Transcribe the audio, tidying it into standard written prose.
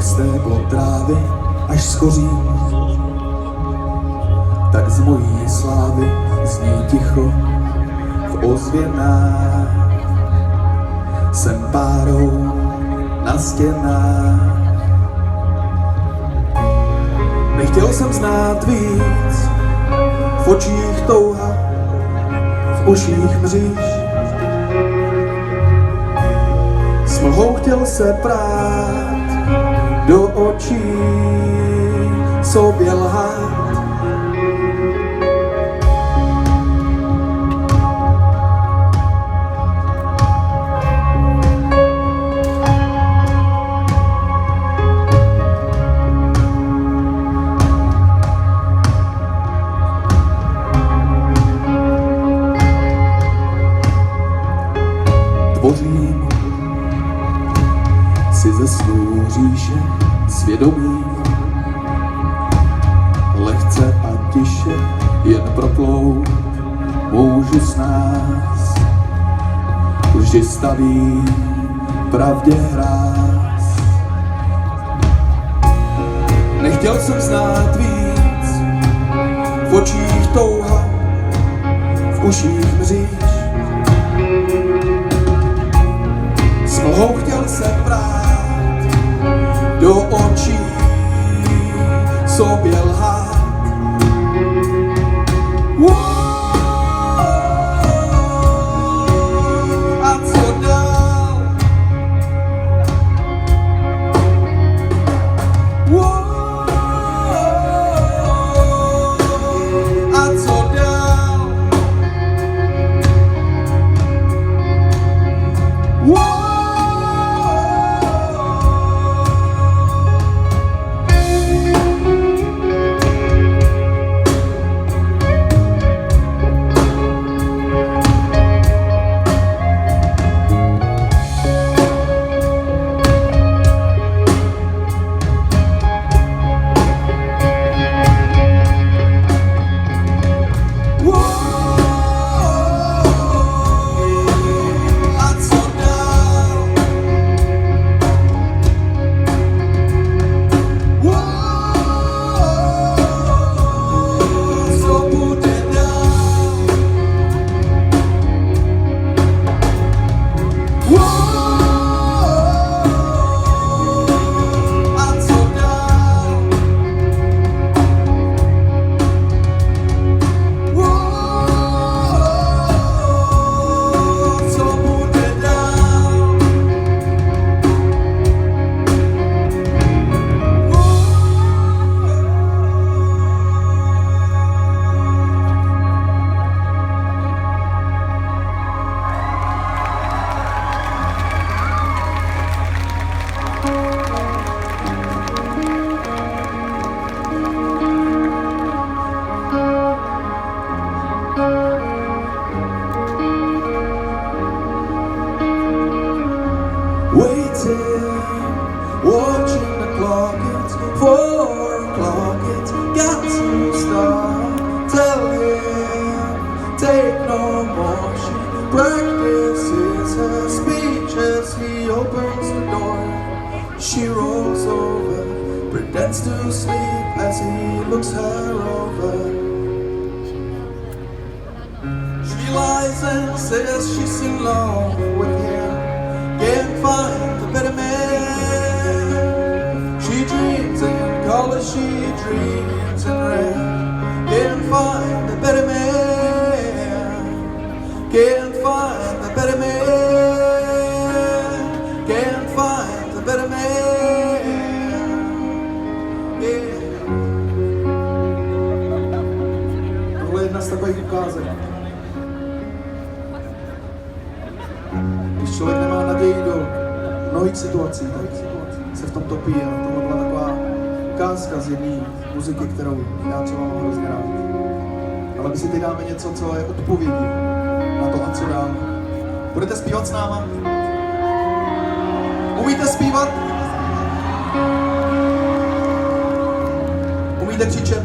jak stéblo trávy, až skořím, tak z mojí slávy zní ticho v ozvěnách. Jsem párou na stěnách. Nechtěl jsem znát víc, v očích touha, v uších mříž. S mlhou chtěl se prát do očí, sobě lhát. Tvořím si ze snů říše svědomí, lehce a tiše jen proplout můžu s nás. Vždy staví pravdě hráz. Nechtěl jsem znát víc, v očích touha, v uších mříž. S mlhou chtěl se prát do očí, sobě lhát. A co dál? A co dál? Waiting, watching the clock, it's 4 o'clock, it's got to stop. Tell him, take no more, she practices her speech as he opens the door. She rolls over, pretends to sleep as he looks her over. She lies and says she's in love with him, can't find a better man. She dreams in color, she dreams in red, can't find a better man. Can't find a better man. Can't find a better man. Yeah. Tohle je jedna z takových ukázek. Když člověk nemá naději do mnohých situací, tak se v tom topí a tohle byla taková ukázka z jedné muziky, kterou já třeba mám hrozně rád. Ale my si teď dáme něco, co je odpovědí na to, a co dál. Budete zpívat s náma? Umíte zpívat? Umíte křičet?